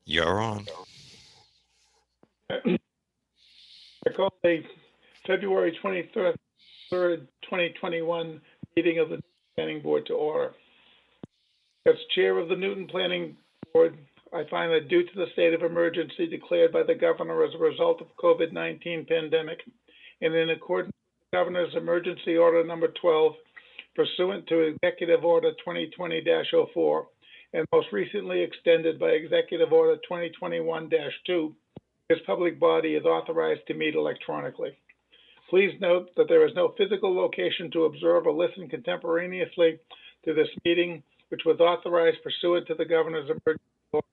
You're on. I call the February 23rd, 2021 meeting of the Planning Board to order. As chair of the Newton Planning Board, I find that due to the state of emergency declared by the governor as a result of COVID-19 pandemic, and in accordance with the governor's emergency order number 12, pursuant to Executive Order 2020-04, and most recently extended by Executive Order 2021-2, this public body is authorized to meet electronically. Please note that there is no physical location to observe or listen contemporaneously to this meeting, which was authorized pursuant to the governor's emergency order.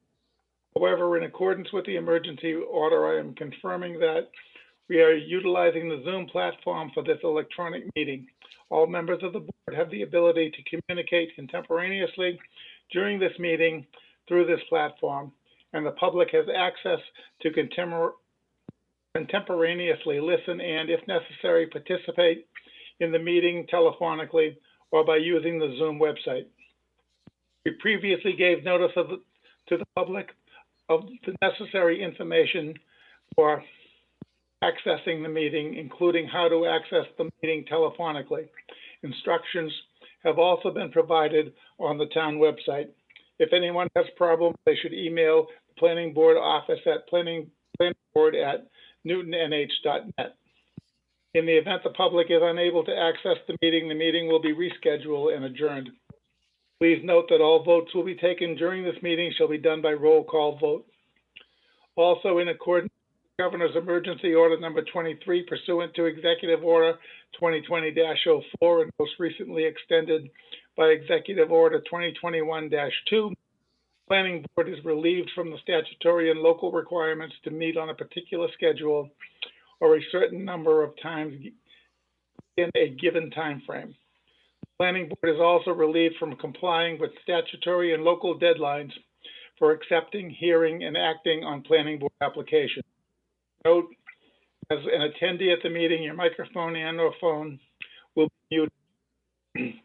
However, in accordance with the emergency order, I am confirming that we are utilizing the Zoom platform for this electronic meeting. All members of the board have the ability to communicate contemporaneously during this meeting through this platform, and the public has access to contemporaneously listen and, if necessary, participate in the meeting telephonically or by using the Zoom website. We previously gave notice to the public of the necessary information for accessing the meeting, including how to access the meeting telephonically. Instructions have also been provided on the town website. If anyone has problems, they should email the planning board office at planningboard@newtonnh.net. In the event the public is unable to access the meeting will be rescheduled and adjourned. Please note that all votes will be taken during this meeting shall be done by roll call vote. Also, in accordance with the Governor's Emergency Order number 23, pursuant to Executive Order 2020-04, and most recently extended by Executive Order 2021-2, Planning Board is relieved from the statutory and local requirements to meet on a particular schedule or a certain number of times in a given time frame. Planning Board is also relieved from complying with statutory and local deadlines for accepting, hearing, and acting on Planning Board applications. Note, as an attendee at the meeting, your microphone and or phone will be muted.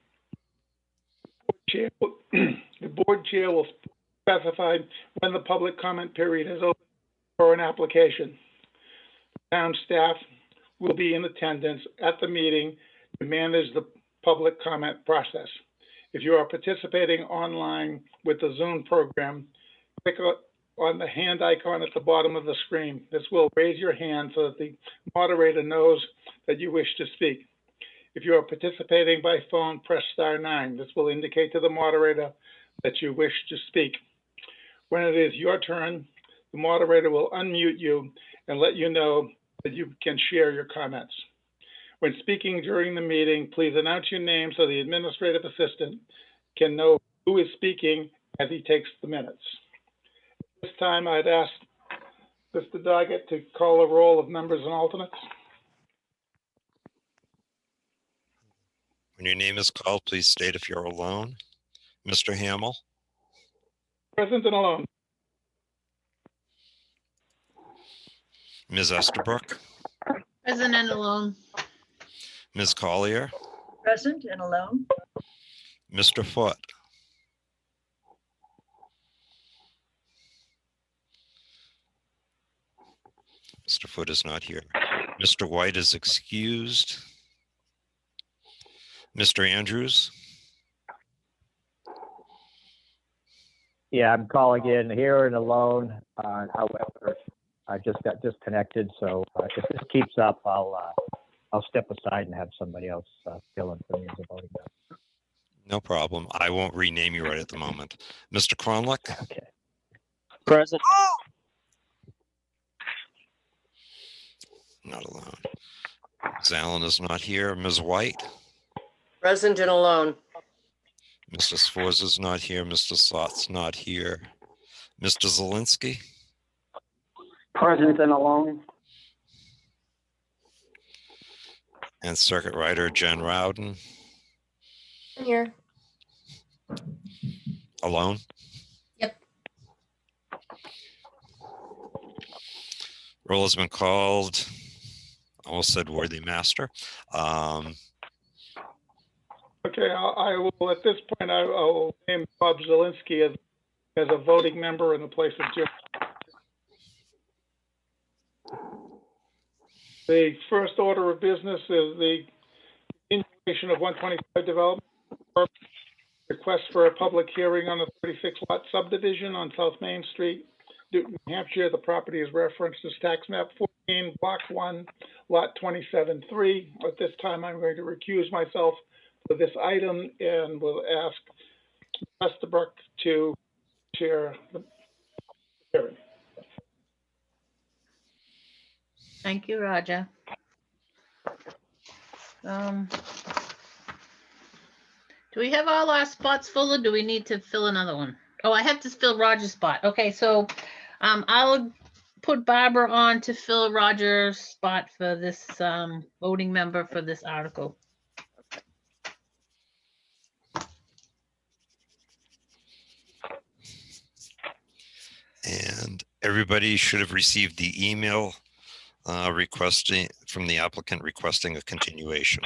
The board chair will specify when the public comment period is open for an application. Town staff will be in attendance at the meeting to manage the public comment process. If you are participating online with the Zoom program, click on the hand icon at the bottom of the screen. This will raise your hand so that the moderator knows that you wish to speak. If you are participating by phone, press *9. This will indicate to the moderator that you wish to speak. When it is your turn, the moderator will unmute you and let you know that you can share your comments. When speaking during the meeting, please announce your name so the administrative assistant can know who is speaking as he takes the minutes. This time, I'd ask Mr. Doggett to call a roll of members and alternates. When your name is called, please state if you're alone. Mr. Hamill? Present and alone. Ms. Estabrook? Present and alone. Ms. Collier? Present and alone. Mr. Foote? Mr. Foote is not here. Mr. White is excused. Mr. Andrews? Yeah, I'm calling in here and alone. However, I just got disconnected, so if this keeps up, I'll step aside and have somebody else fill in for me as a voting member. No problem. I won't rename you right at the moment. Mr. Cronlick? Okay. Present. Not alone. Ms. Allen is not here. Ms. White? Present and alone. Mr. Sforza is not here. Mr. Slott's not here. Mr. Zielinski? Present and alone. And Circuit Rider Jen Rowden? Here. Alone? Yep. Roll has been called. Almost said worthy master. Okay, I will, at this point, I will name Bob Zielinski as a voting member in the place of Jim. The first order of business is the continuation of 125 development. Request for a public hearing on a 36-lot subdivision on South Main Street, Newton, New Hampshire. The property is referenced as tax map 14, block 1, lot 27-3. At this time, I'm going to recuse myself for this item and will ask Estabrook to chair the hearing. Thank you, Roger. Do we have all our spots full or do we need to fill another one? Oh, I have to fill Roger's spot. Okay, so I'll put Barbara on to fill Roger's spot for this voting member for this article. And everybody should have received the email requesting from the applicant requesting a continuation.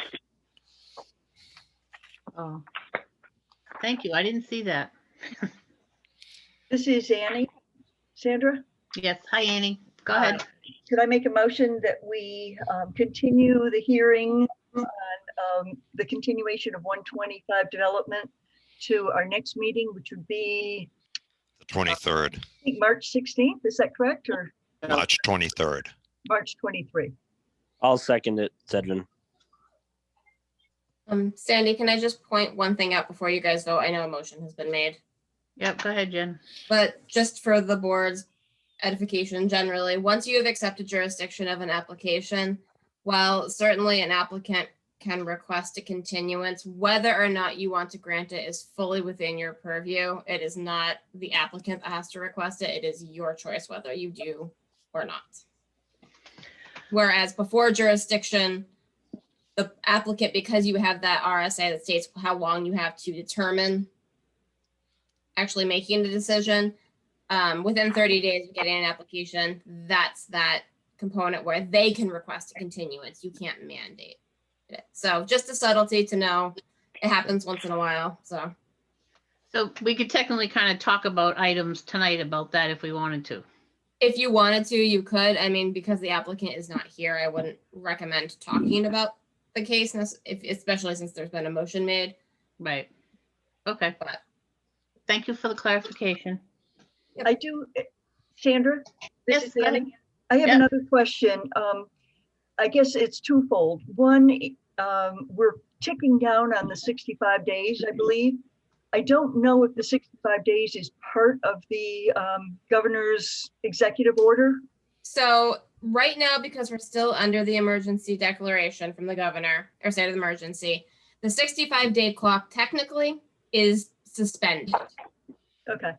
Oh, thank you. I didn't see that. This is Annie. Sandra, Yes, hi, Annie. Go ahead. could I make a motion that we continue the hearing on the continuation of 125 development to our next meeting, which would be The 23rd, I think March 16th? Is that correct? Or March 23rd. March 23? I'll second it, Sedvin. Sandy, can I just point one thing out before you guys vote? I know a motion has been made, Yep, go ahead, Jen. but just for the board's edification generally, once you have accepted jurisdiction of an application, while certainly an applicant can request a continuance, whether or not you want to grant it is fully within your purview. It is not the applicant that has to request it. It is your choice whether you do or not. Whereas before jurisdiction, the applicant, because you have that RSA that states how long you have to determine actually making the decision, within 30 days of getting an application, that's that component where they can request a continuance. You can't mandate it. So just a subtlety to know. It happens once in a while, so. So we could technically kind of talk about items tonight about that if we wanted to. If you wanted to, you could. I mean, because the applicant is not here, I wouldn't recommend talking about the case, especially since there's been a motion made. Right. Okay. But Thank you for the clarification. I do, Sandra, this Yes, is go ahead. Annie. I have Yeah. another question. I guess it's twofold. One, we're ticking down on the 65 days, I believe. I don't know if the 65 days is part of the governor's executive order. So right now, because we're still under the emergency declaration from the governor or state of emergency, the 65-day clock technically is suspended. Okay,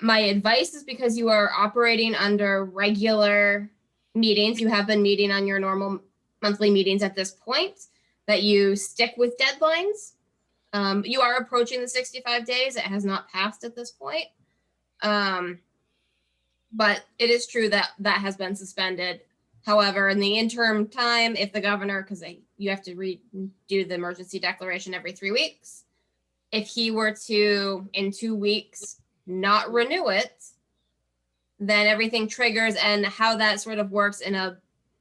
My advice is because you are operating under regular meetings, you have been meeting on your normal monthly meetings at this point, that you stick with deadlines. You are approaching the 65 days. It has not passed at this point. But it is true that that has been suspended. However, in the interim time, if the governor, because you have to redo the emergency declaration every 3 weeks, if he were to, in 2 weeks, not renew it, then everything triggers, and how that sort of works in a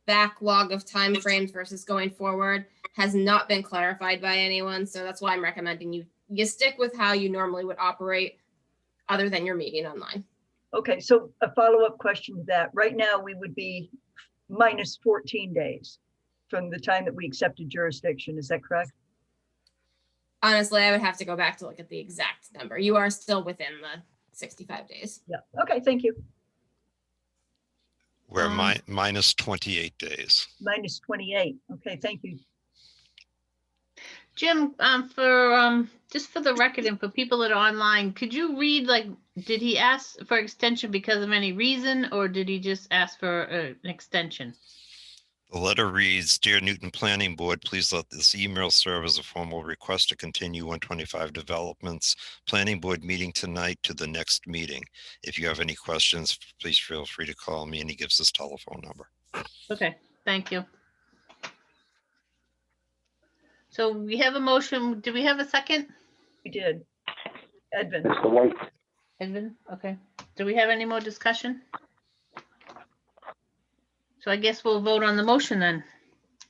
backlog of timeframes versus going forward has not been clarified by anyone. So that's why I'm recommending you stick with how you normally would operate other than your meeting online. okay, so a follow-up question to that. Right now, we would be minus 14 days from the time that we accepted jurisdiction. Is that correct? Honestly, I would have to go back to look at the exact number. You are still within the 65 days. Yeah, okay, thank you. We're minus 28 days. Minus 28. Okay, thank you. Jim, for just for the record and for people that are online, could you read, like, did he ask for extension because of any reason, or did he just ask for an extension? The letter reads, Dear Newton Planning Board, please let this email serve as a formal request to continue 125 developments planning board meeting tonight to the next meeting. If you have any questions, please feel free to call me, and he gives his telephone number. Okay, thank you. So we have a motion. Do we have a second? We did. Edvin, Mr. White, Edvin, okay. Do we have any more discussion? So I guess we'll vote on the motion then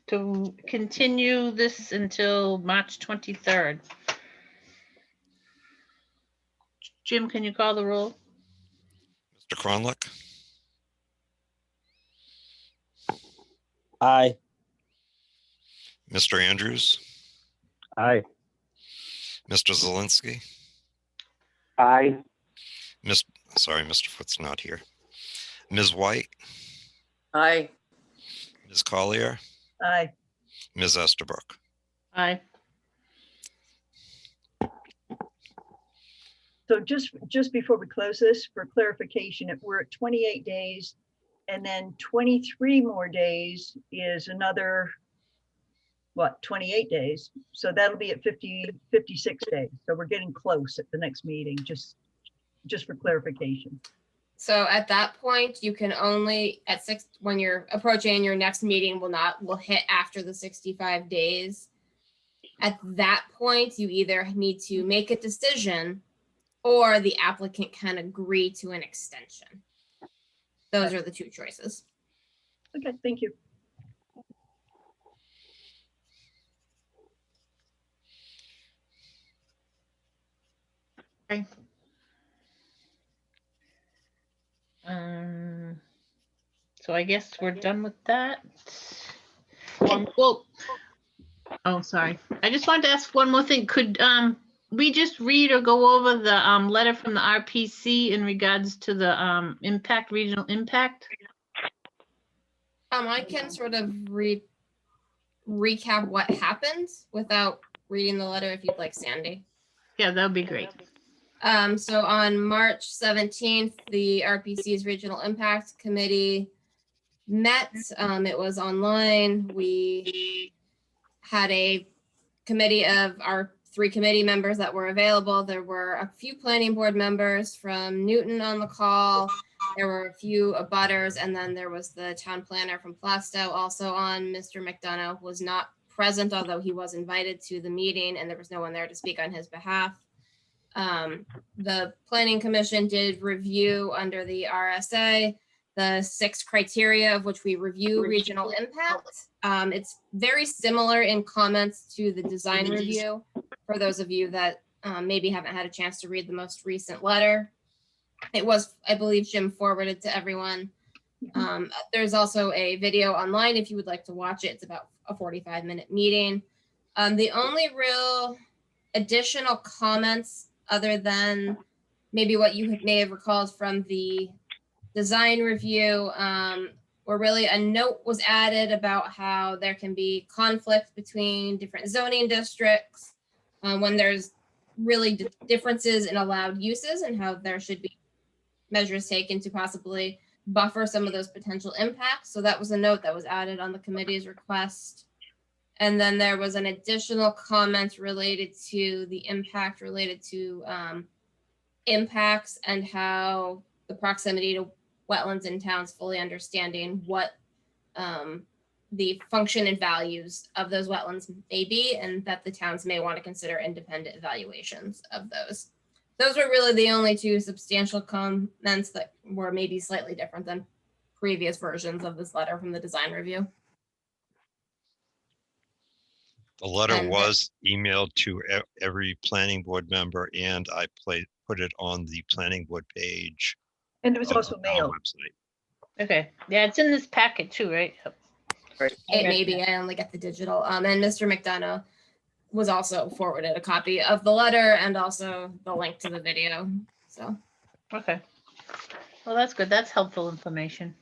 to continue this until March 23rd. Jim, can you call the roll? Mr. Cronlick, Aye. Mr. Andrews, Aye. Mr. Zelinski, Aye. sorry, Mr. Foot's not here. Ms. White, Aye. Ms. Collier, Aye. Ms. Estabrook. Aye. So just before we close this, for clarification, if we're at 28 days, and then 23 more days is another, what, 28 days? So that'll be at 56 days. So we're getting close at the next meeting, just for clarification. So at that point, you can only when you're approaching your next meeting will hit after the 65 days. At that point, you either need to make a decision or the applicant can agree to an extension. Those are the two choices. Okay, thank you. Okay. So I guess we're done with that. Well, oh, sorry. I just wanted to ask one more thing. Could we just read or go over the letter from the RPC in regards to the regional impact? I can sort of recap what happened without reading the letter if you'd like, Sandy. Yeah, that would be great. So on March 17th, the RPC's Regional Impact Committee met. It was online. We had a committee of our 3 committee members that were available. There were a few planning board members from Newton on the call. There were a few abutters, and then there was the town planner from Plastow also on. Mr. McDonough was not present, although he was invited to the meeting, and there was no one there to speak on his behalf. The Planning Commission did review under the RSA the 6 criteria of which we review regional impact. It's very similar in comments to the design review for those of you that maybe haven't had a chance to read the most recent letter. It was, I believe, Jim forwarded to everyone. There's also a video online if you would like to watch it. It's about a 45-minute meeting. The only real additional comments other than maybe what you may have recalled from the design review were really a note was added about how there can be conflict between different zoning districts when there's really differences in allowed uses and how there should be measures taken to possibly buffer some of those potential impacts. So that was a note that was added on the committee's request. And then there was an additional comment related to the impact related to impacts and how the proximity to wetlands in towns, fully understanding what the function and values of those wetlands may be, and that the towns may want to consider independent evaluations of those. Those were really the only 2 substantial comments that were maybe slightly different than previous versions of this letter from the design review. The letter was emailed to every planning board member, and I put it on the planning board page. And it was of also our mailed. website. Okay. Yeah, it's in this packet too, right? It may be, I only get the digital. And Mr. McDonough was also forwarded a copy of the letter and also the link to the video. So, Okay. Well, that's good. That's helpful information.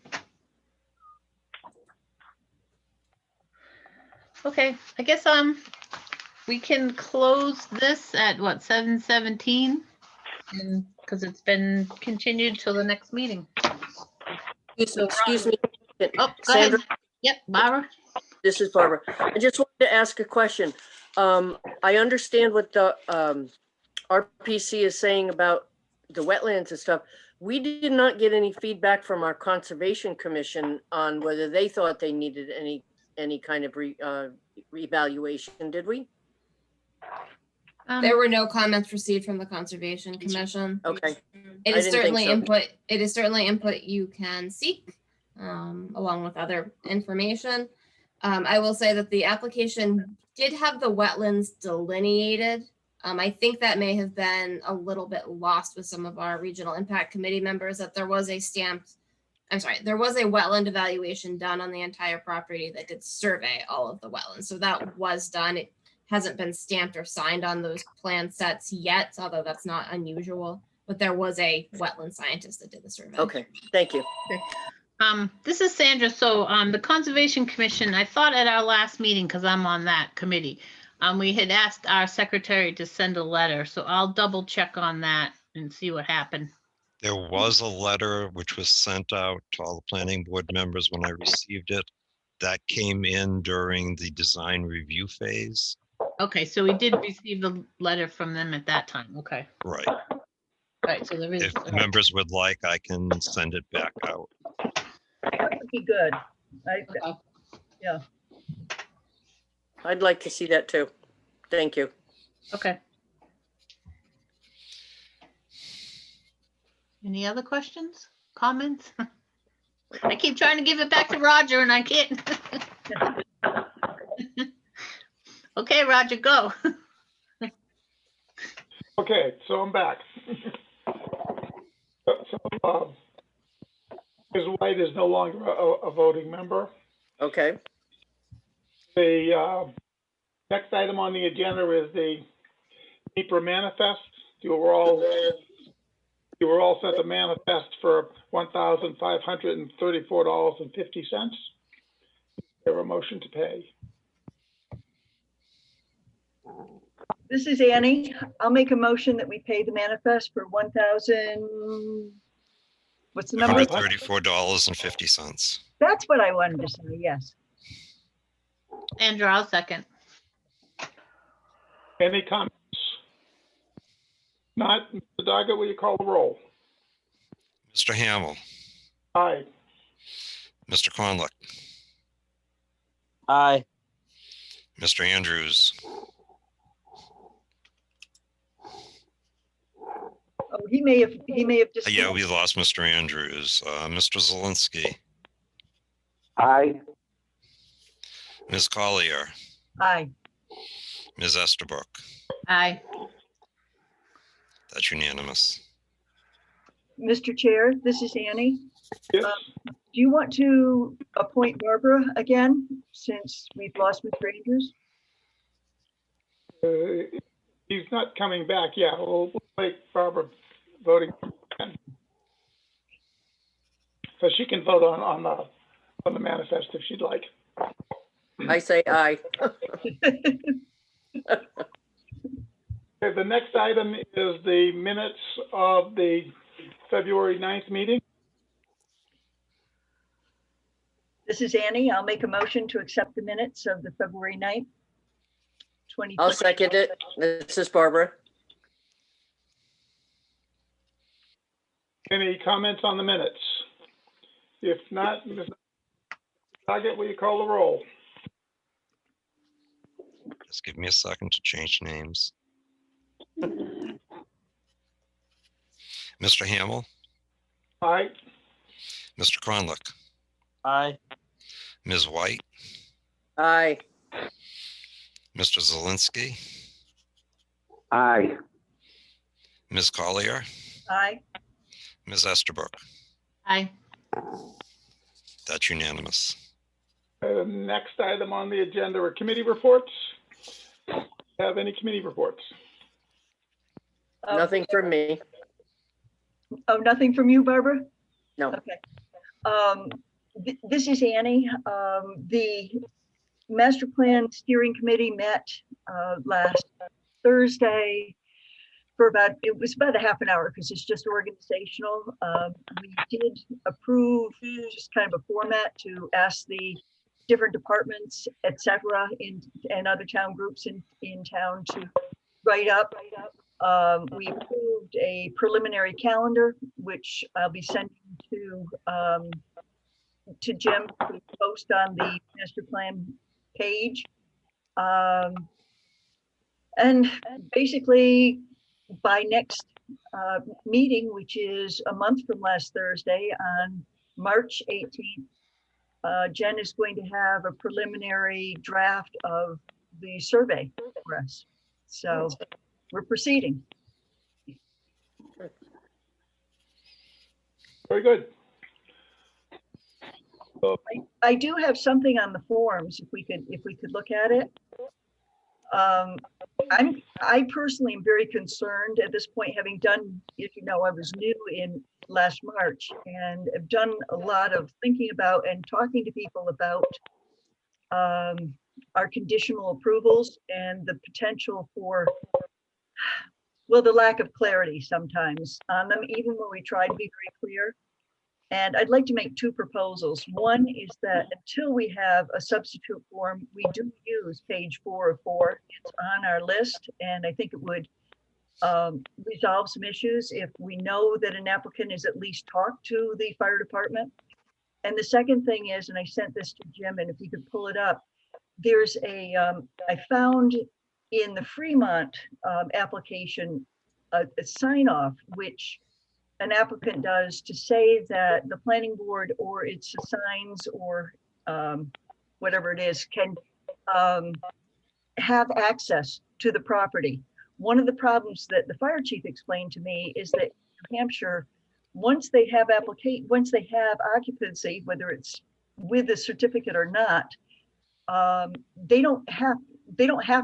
Okay, I guess we can close this at what, 7:17? And because it's been continued till the next meeting. Excuse me. Oh, go ahead. Sandra, Yep, Barbara. this is Barbara. I just wanted to ask a question. I understand what the RPC is saying about the wetlands and stuff. We did not get any feedback from our Conservation Commission on whether they thought they needed any kind of reevaluation, did we? there were no comments received from the Conservation Commission. Okay. It I is didn't think certainly so. input. It is certainly input you can seek. along with other information. I will say that the application did have the wetlands delineated. I think that may have been a little bit lost with some of our regional impact committee members, that there was a wetland evaluation done on the entire property that did survey all of the wetlands. So that was done. It hasn't been stamped or signed on those plan sets yet, although that's not unusual, but there was a wetland scientist that did the survey. Okay, thank you. This is Sandra. So the Conservation Commission, I thought at our last meeting, because I'm on that committee, we had asked our secretary to send a letter. So I'll double check on that and see what happened. There was a letter which was sent out to all the planning board members when I received it. That came in during the design review phase. Okay, so we did receive the letter from them at that time. Okay. Right. All right, so there is. If members would like, I can send it back out. That would be good. I'd like to see that too. Thank you. Okay. Any other questions, comments? I keep trying to give it back to Roger and I can't. Okay, Roger, go. Okay, so I'm back. Ms. White is no longer a voting member. Okay, The next item on the agenda is the NEPA manifest. You were all sent a manifest for $1,534.50. Have a motion to pay. This is Annie. I'll make a motion that we pay the manifest for 1,000. What's the number? $134.50. That's what I wanted to say, yes. Andrew, I'll second. Any comments? Not, Mr. Doggett, will you call the roll? Mr. Hamel, Aye. Mr. Conlick, Aye. Mr. Andrews, Oh, he may have just. yeah, we lost Mr. Andrews. Mr. Zelinski, Aye. Ms. Collier, Aye. Ms. Estabrook. Aye. That's unanimous. Mr. Chair, this is Annie. Yes, Do you want to appoint Barbara again, since we've lost Mr. Andrews? he's not coming back. Yeah, we'll make Barbara voting. So she can vote on the manifest if she'd like. I say aye. Okay, the next item is the minutes of the February 9th meeting. This is Annie. I'll make a motion to accept the minutes of the February 9th. I'll second it. This is Barbara. Any comments on the minutes? If not, Ms. Doggett, will you call the roll? Just give me a second to change names. Mr. Hamel, Aye. Mr. Conlick, Aye. Ms. White, Aye. Mr. Zelinski, Aye. Ms. Collier, Aye. Ms. Estabrook. Aye. That's unanimous. Next item on the agenda are committee reports. Have any committee reports? Nothing from me. Oh, nothing from you, Barbara? No. Okay. This is Annie. The Master Plan Steering Committee met last Thursday for it was about a half an hour because it's just organizational. We did approve just kind of a format to ask the different departments, et cetera, and other town groups in town to write up. We approved a preliminary calendar, which I'll be sending to Jim to post on the master plan page. And basically by next meeting, which is a month from last Thursday on March 18th, Jen is going to have a preliminary draft of the survey for us. So we're proceeding. Very good. I do have something on the forms, if we could look at it. I personally am very concerned at this point, having done, if you know, I was new in last March and have done a lot of thinking about and talking to people about our conditional approvals and the potential for, well, the lack of clarity sometimes on them, even when we try to be very clear. And I'd like to make two proposals. One is that until we have a substitute form, we do use page 4 of 4. It's on our list, and I think it would resolve some issues if we know that an applicant is at least talked to the fire department. And the second thing is, and I sent this to Jim, and if you could pull it up, there's a, I found in the Fremont application, a sign off, which an applicant does to say that the planning board or its assigns or whatever it is can have access to the property. One of the problems that the fire chief explained to me is that New Hampshire, once they have occupancy, whether it's with a certificate or not, they don't have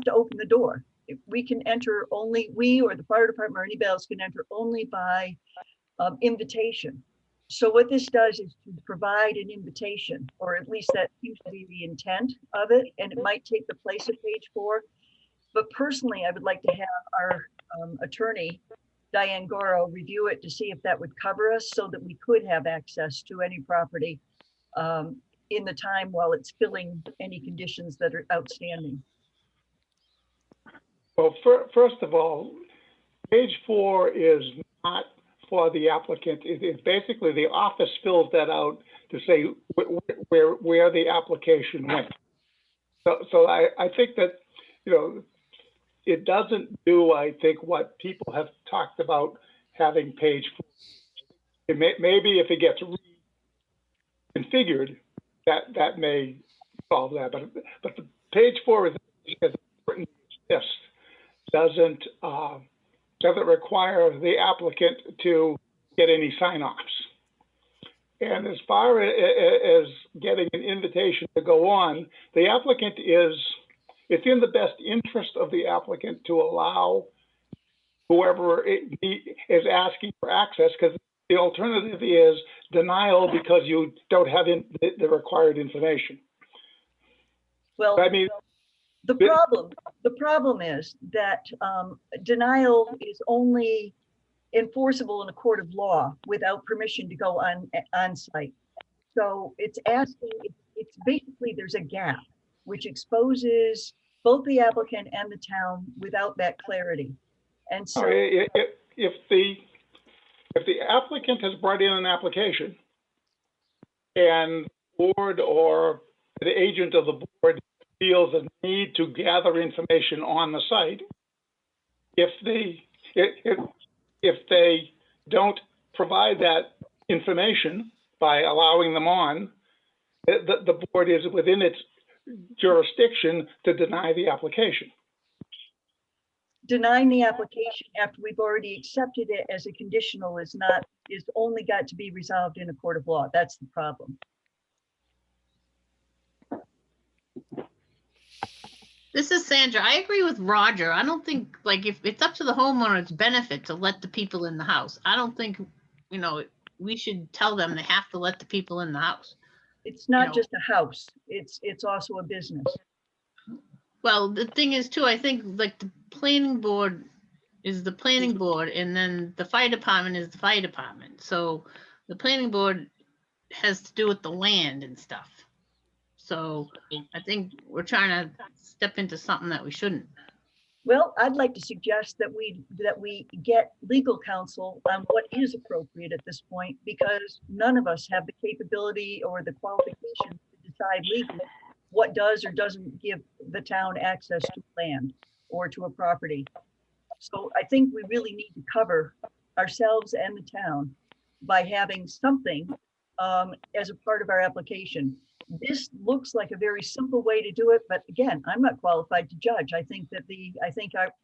to open the door. We can enter only, we or the fire department or anybody else can enter only by invitation. So what this does is to provide an invitation, or at least that seems to be the intent of it, and it might take the place of page 4. But personally, I would like to have our attorney, Diane Goro, review it to see if that would cover us so that we could have access to any property in the time while it's filling any conditions that are outstanding. Well, first of all, page 4 is not for the applicant. It's basically the office fills that out to say where the application went. So I think that, you know, it doesn't do, I think, what people have talked about having page 4. Maybe if it gets reconfigured, that may solve that. But the page 4 is important. Yes, doesn't require the applicant to get any sign-offs. And as far as getting an invitation to go on, the applicant it's in the best interest of the applicant to allow whoever is asking for access, because the alternative is denial because you don't have the required information. Well, I mean, the problem is that denial is only enforceable in a court of law without permission to go on site. So it's basically, there's a gap which exposes both the applicant and the town without that clarity. And so if the applicant has brought in an application and the board or the agent of the board feels a need to gather information on the site, if they don't provide that information by allowing them on, the board is within its jurisdiction to deny the application. Denying the application after we've already accepted it as a conditional is only got to be resolved in a court of law. That's the problem. This is Sandra. I agree with Roger. I don't think, like, if it's up to the homeowner's benefit to let the people in the house, I don't think, you know, we should tell them they have to let the people in the house. It's not just a house. It's also a business. Well, the thing is too, I think like the planning board is the planning board, and then the fire department is the fire department. So the planning board has to do with the land and stuff. So I think we're trying to step into something that we shouldn't. Well, I'd like to suggest that we get legal counsel on what is appropriate at this point, because none of us have the capability or the qualifications to decide legally what does or doesn't give the town access to land or to a property. So I think we really need to cover ourselves and the town by having something as a part of our application. This looks like a very simple way to do it, but again, I'm not qualified to judge. I think that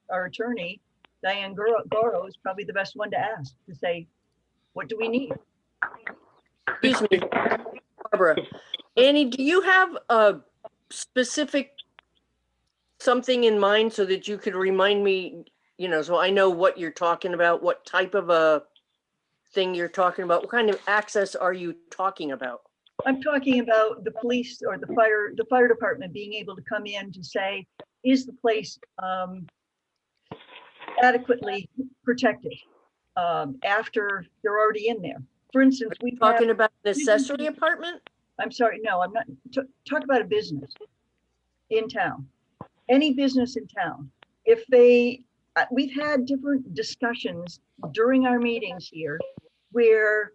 our attorney, Diane Goro, is probably the best one to ask to say, what do we need? Excuse me, Barbara. Annie, do you have a specific something in mind so that you could remind me, so I know what you're talking about, what type of a thing you're talking about? What kind of access are you talking about? I'm talking about the police or the fire department being able to come in to say, is the place adequately protected after they're already in there? For instance, we Talking about an accessory apartment? I'm sorry, no, I'm not. Talk about a business in town, any business in town. If we've had different discussions during our meetings here where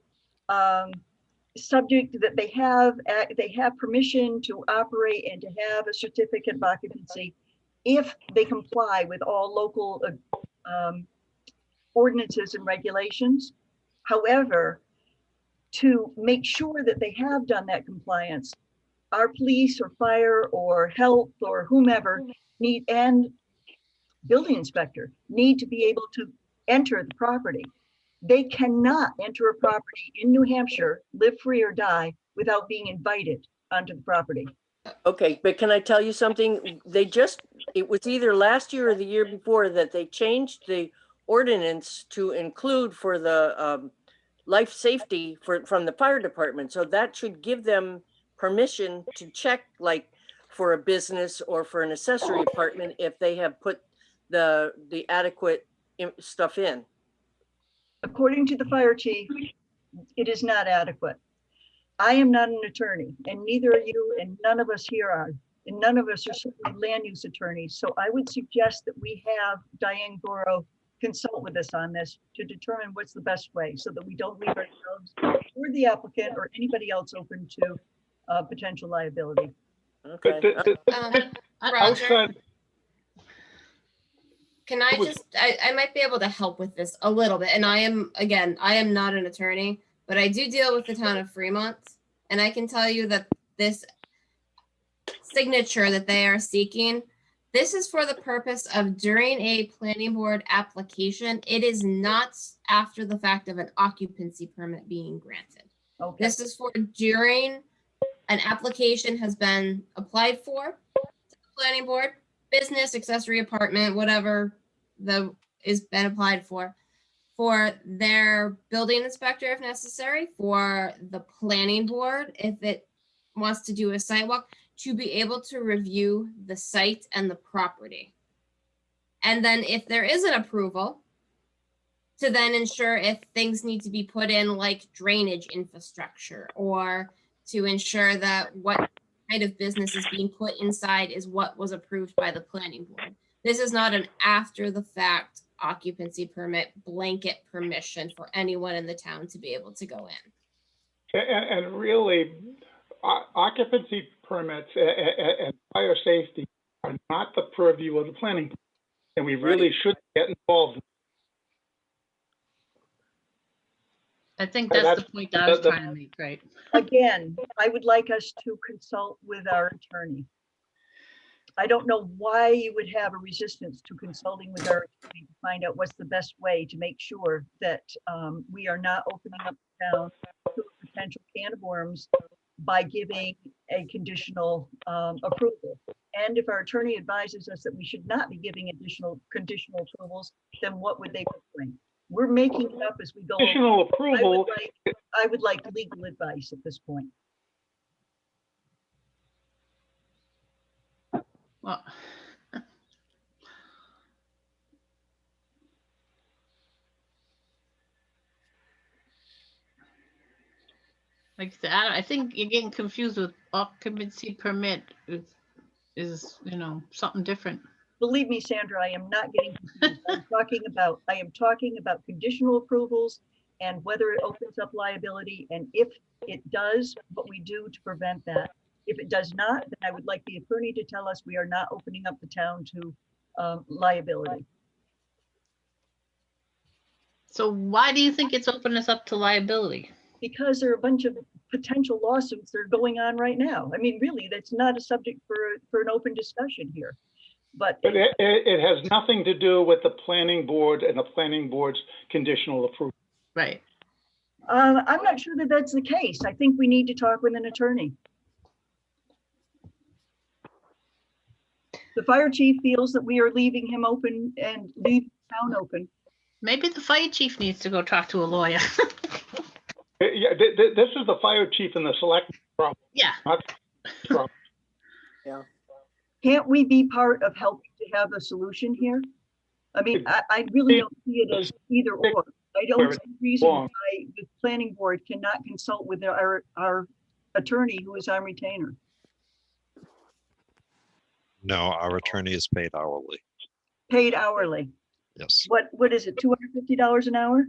subject that they have permission to operate and to have a certificate of occupancy if they comply with all local ordinances and regulations. However, to make sure that they have done that compliance, our police or fire or health or whomever and building inspector need to be able to enter the property. They cannot enter a property in New Hampshire, live free or die, without being invited onto the property. Okay, but can I tell you something? It was either last year or the year before that they changed the ordinance to include for the life safety from the fire department. So that should give them permission to check, like for a business or for an accessory apartment, if they have put the adequate stuff in. According to the fire chief, it is not adequate. I am not an attorney, and neither are you, and none of us here are, and none of us are certainly land use attorneys. So I would suggest that we have Diane Goro consult with us on this to determine what's the best way, so that we don't leave ourselves or the applicant or anybody else open to potential liability. Okay. Roger, can I might be able to help with this a little bit. And I am not an attorney, but I do deal with the town of Fremont. And I can tell you that this signature that they are seeking, this is for the purpose of during a planning board application. It is not after the fact of an occupancy permit being granted. Okay. This is for during an application has been applied for to the planning board, business, accessory apartment, whatever is been applied for their building inspector if necessary, for the planning board if it wants to do a sidewalk, to be able to review the site and the property. And then if there is an approval, to then ensure if things need to be put in like drainage infrastructure, or to ensure that what kind of business is being put inside is what was approved by the planning board. This is not an after the fact occupancy permit blanket permission for anyone in the town to be able to go in. And really, occupancy permits and fire safety are not the purview of the planning board, and we really should get involved. I think that's the point I was trying to make, right? Again, I would like us to consult with our attorney. I don't know why you would have a resistance to consulting with our attorney to find out what's the best way to make sure that we are not opening up the town to a potential can of worms by giving a conditional approval. And if our attorney advises us that we should not be giving additional conditional approvals, then what would they be doing? We're making it up as we go. Additional approval. I would like legal advice at this point. Well, like I said, I think you're getting confused with occupancy permit is something different. Believe me, Sandra, I am not getting confused. I am talking about conditional approvals and whether it opens up liability, and if it does, what we do to prevent that. If it does not, then I would like the attorney to tell us we are not opening up the town to liability. So why do you think it's opening us up to liability? because there are a bunch of potential lawsuits that are going on right now. I mean, really, that's not a subject for an open discussion here. But But it has nothing to do with the planning board and the planning board's conditional approval. Right. I'm not sure that that's the case. I think we need to talk with an attorney. The fire chief feels that we are leaving him open and leave town open. Maybe the fire chief needs to go talk to a lawyer. Yeah, this is the fire chief and the select problem, Yeah. not problem. Can't we be part of helping to have a solution here? I mean, I really don't see it as either or. I don't see a reason why the planning board cannot consult with our attorney who is on retainer. No, our attorney is paid hourly. Paid hourly. Yes, What is it, $250 an hour?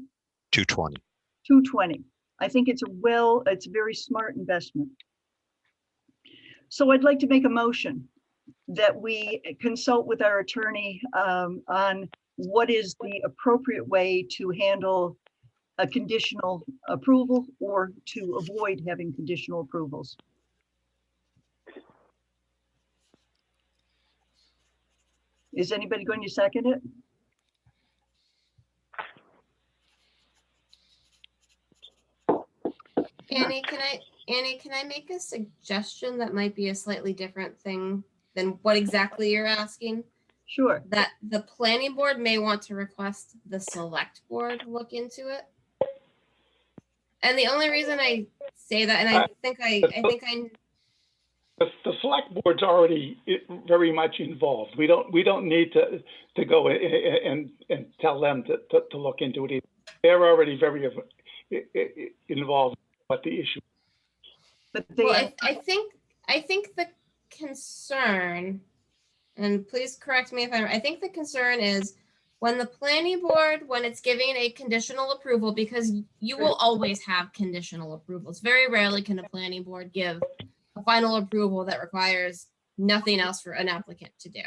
220. $220. I think it's a very smart investment. So I'd like to make a motion that we consult with our attorney on what is the appropriate way to handle a conditional approval or to avoid having conditional approvals. Is anybody going to second it? Annie, can I make a suggestion that might be a slightly different thing than what exactly you're asking? Sure. That the planning board may want to request the select board look into it. And the only reason I say that, and I think I The select board's already very much involved. We don't need to go and tell them to look into it either. They're already very involved with the issue. But they, well, I think the concern, and please correct me if I think the concern is when the planning board, when it's giving a conditional approval, because you will always have conditional approvals. Very rarely can a planning board give a final approval that requires nothing else for an applicant to do.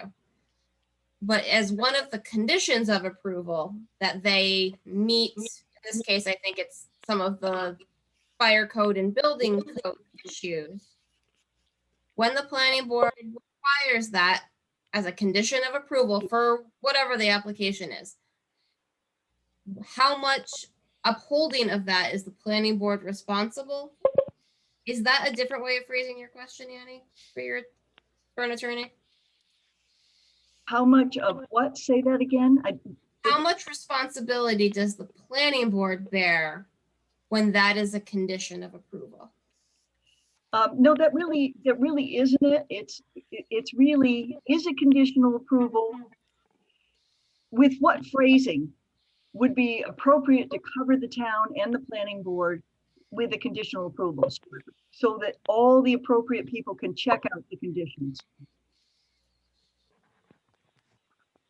But as one of the conditions of approval that they meet, in this case, I think it's some of the fire code and building code issues. When the planning board requires that as a condition of approval for whatever the application is, how much upholding of that is the planning board responsible? Is that a different way of phrasing your question, Yanni, for an attorney? how much of what? Say that again. How much responsibility does the planning board bear when that is a condition of approval? No, that really isn't it. It's really is a conditional approval. With what phrasing would be appropriate to cover the town and the planning board with the conditional approvals, so that all the appropriate people can check out the conditions?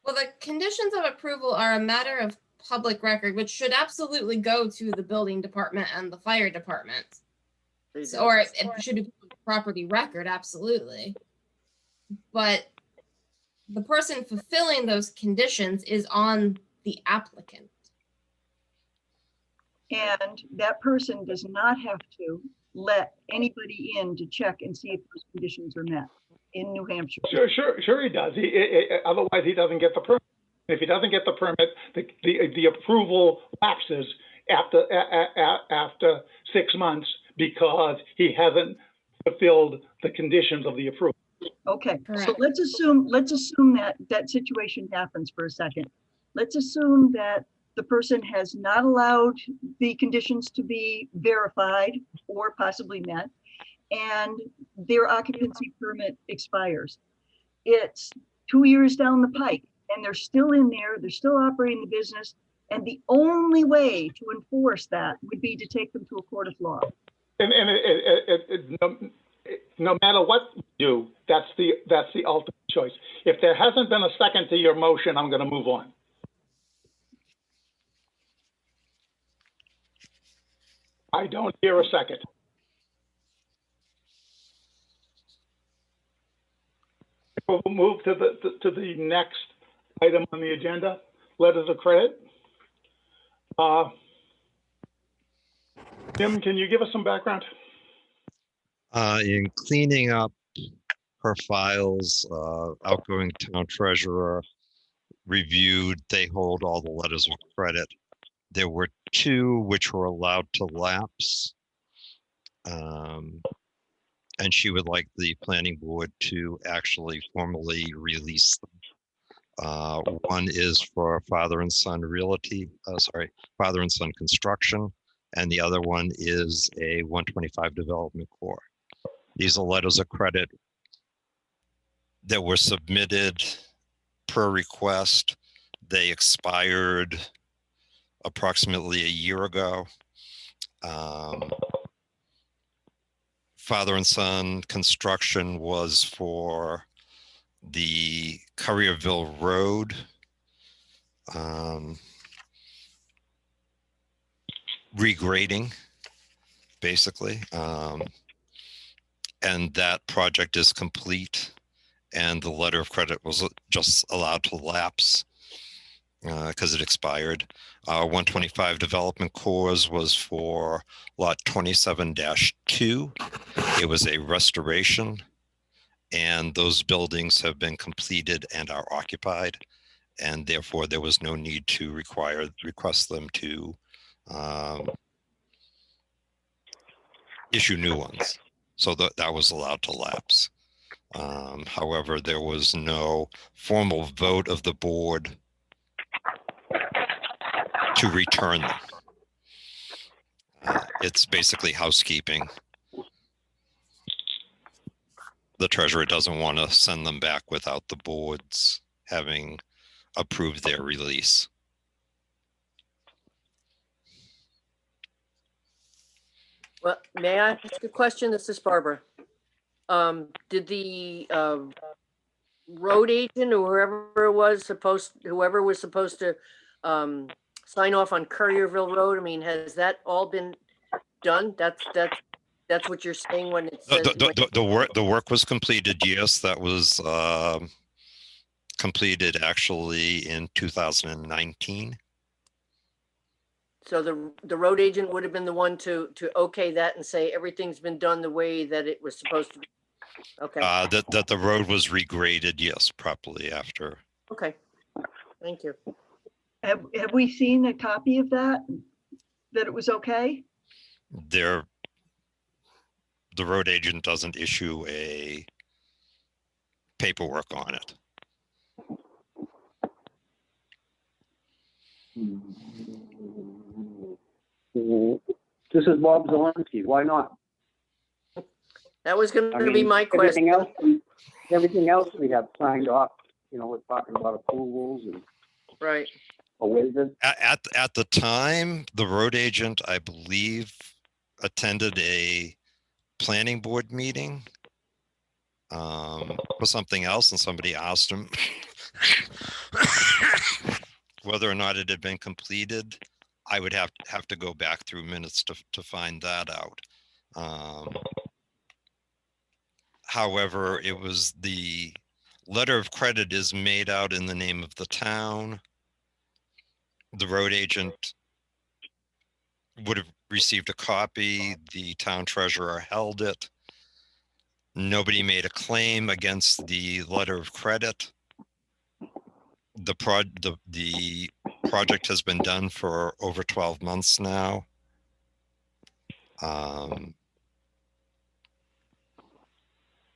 Well, the conditions of approval are a matter of public record, which should absolutely go to the building department and the fire department. Or it should be property record, absolutely. But the person fulfilling those conditions is on the applicant. And that person does not have to let anybody in to check and see if those conditions are met in New Hampshire. Sure he does. Otherwise he doesn't get the permit. If he doesn't get the permit, the approval lapses after 6 months because he hasn't fulfilled the conditions of the approval. Okay, so Correct. let's assume that situation happens for a second. Let's assume that the person has not allowed the conditions to be verified or possibly met, and their occupancy permit expires. It's 2 years down the pike, and they're still in there, they're still operating the business, and the only way to enforce that would be to take them to a court of law. And no matter what you do, that's the ultimate choice. If there hasn't been a second to your motion, I'm going to move on. I don't hear a second. We'll move to the next item on the agenda, letters of credit. Jim, can you give us some background? In cleaning up her files, outgoing town treasurer reviewed, they hold all the letters of credit. There were two which were allowed to lapse. And she would like the planning board to actually formally release them. One is for Father and Son Realty, Father and Son Construction, and the other one is a 125 Development Corps. These are letters of credit that were submitted per request. They expired approximately a year ago. Father and Son Construction was for the Currierville Road. Regrading, basically. And that project is complete. And the letter of credit was just allowed to lapse because it expired. 125 Development Corps was for lot 27-2. It was a restoration, and those buildings have been completed and are occupied, and therefore there was no need to request them to issue new ones. So that was allowed to lapse. However, there was no formal vote of the board to return them. It's basically housekeeping. The treasurer doesn't want to send them back without the boards having approved their release. Well, may I ask a question? This is Barbara. Did the road agent or whoever was supposed to sign off on Currierville Road? I mean, has that all been done? That's what you're saying when it says The work was completed. Yes, that was completed actually in 2019. So the road agent would have been the one to okay that and say everything's been done the way that it was supposed to be. Okay. That the road was regraded, yes, properly after. Okay. Thank you. Have we seen a copy of that it was okay? The road agent doesn't issue a paperwork on it. This is Bob Zelinski. Why not? That was going I to be mean, my question. Everything else we have signed off. You know, we're talking about approvals and Right. waivers. At the time, the road agent, I believe, attended a planning board meeting for something else, and somebody asked him whether or not it had been completed. I would have to go back through minutes to find that out. However, it was the letter of credit is made out in the name of the town. The road agent would have received a copy. The town treasurer held it. Nobody made a claim against the letter of credit. The project has been done for over 12 months now.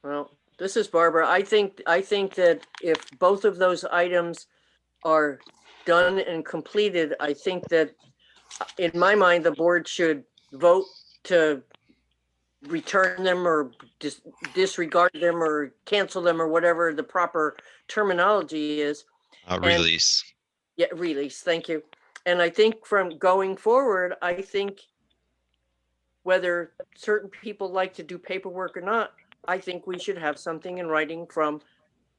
Well, this is Barbara. I think that if both of those items are done and completed, I think that in my mind, the board should vote to return them or disregard them or cancel them or whatever the proper terminology is. Release. Yeah, release. Thank you. And I think from going forward, I think whether certain people like to do paperwork or not, I think we should have something in writing from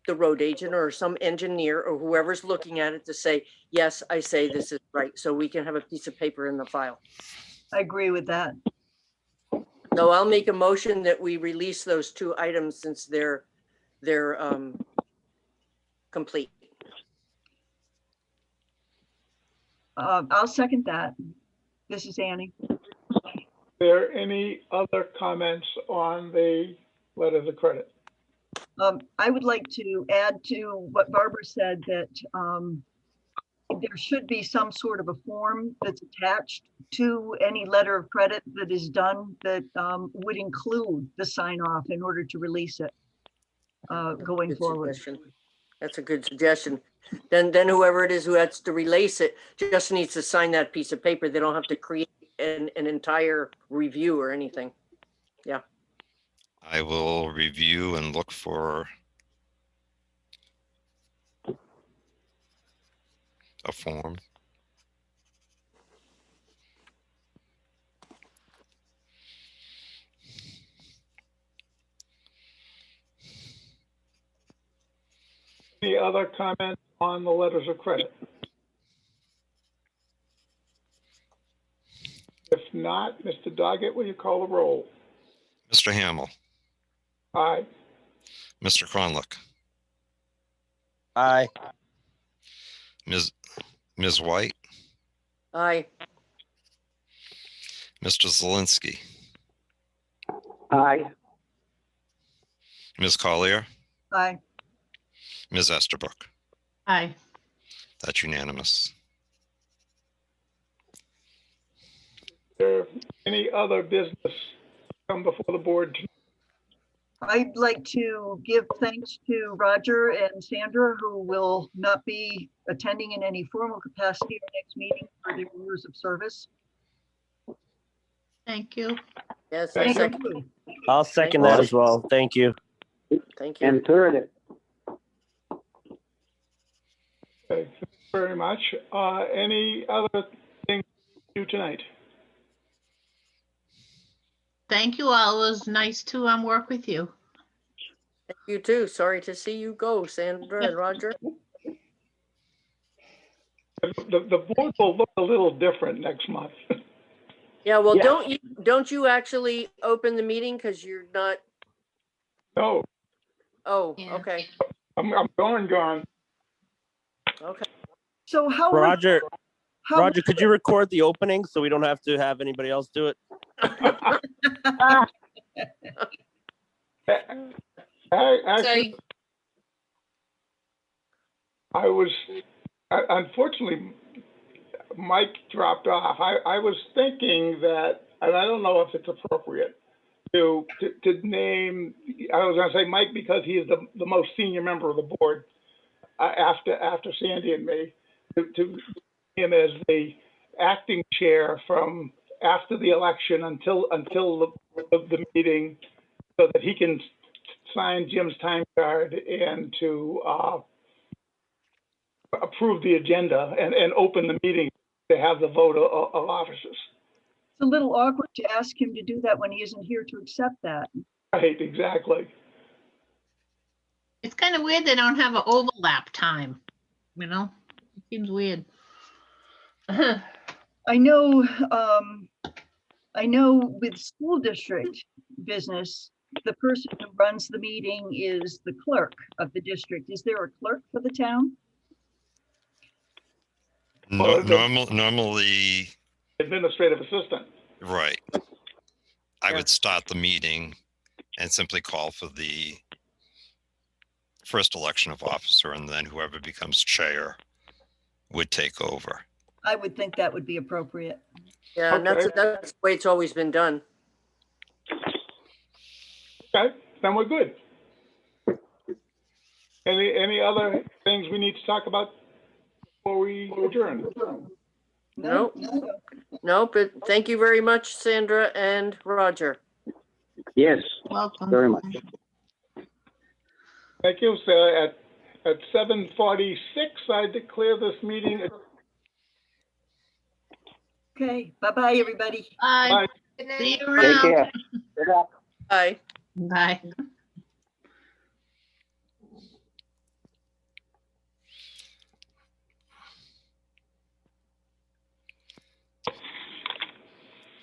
the road agent or some engineer or whoever's looking at it to say, yes, I say this is right. So we can have a piece of paper in the file. I agree with that. So I'll make a motion that we release those two items since they're complete. I'll second that. This is Annie. there any other comments on the letters of credit? I would like to add to what Barbara said that there should be some sort of a form that's attached to any letter of credit that is done that would include the sign off in order to release it going Good forward. suggestion. That's a good suggestion. Then whoever it is who has to release it just needs to sign that piece of paper. They don't have to create an entire review or anything. I will review and look for a form. Any other comments on the letters of credit? If not, Mr. Doggett, will you call the roll? Mr. Hamel, Aye. Mr. Cronlick, Aye. Ms. White, Aye. Mr. Zelinski, Aye. Ms. Collier, Aye. Ms. Estabrook. Aye. That's unanimous. There any other business come before the board? I'd like to give thanks to Roger and Sandra, who will not be attending in any formal capacity at next meeting for their years of service. Thank you. Yes, I Thank second. you. I'll second that as well. Thank you. Thank you. And third it. Okay, thank you very much. Any other things to do tonight? Thank you all. It was nice to work with you. Thank you too. Sorry to see you go, Sandra and Roger. The board will look a little different next month. Yeah, well, Yeah. don't you actually open the meeting because you're not, No, oh, Yeah. okay, I'm gone. okay. So how? Roger, how- Roger, could you record the opening so we don't have to have anybody else do it? Actually, I was, unfortunately, Mike dropped off. I was thinking that, and I don't know if it's appropriate, to name, I was gonna say Mike because he is the most senior member of the board, after Sandy and me, to him as the acting chair from after the election until the meeting, so that he can sign Jim's time card and to approve the agenda and open the meeting to have the vote of officers. It's a little awkward to ask him to do that when he isn't here to accept that. Right, exactly. It's kind of weird they don't have an overlap time, you know? It seems weird. I know with school district business, the person who runs the meeting is the clerk of the district. Is there a clerk for the town? Well, Normally, Administrative assistant. right. I Yeah. would start the meeting and simply call for the first election of officer, and then whoever becomes chair would take over. I would think that would be appropriate. Yeah, and that's Okay. the way it's always been done. Okay, then we're good. Any other things we need to talk about before we adjourn? Nope. Nope, but thank you very much, Sandra and Roger. Yes, Welcome. very much. Thank you. So at 7:46, I declare this meeting. Okay, bye-bye, everybody. Bye. Bye. Good See night. you Take around. care. Good luck. Bye. Bye.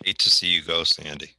Hate to see you go, Sandy.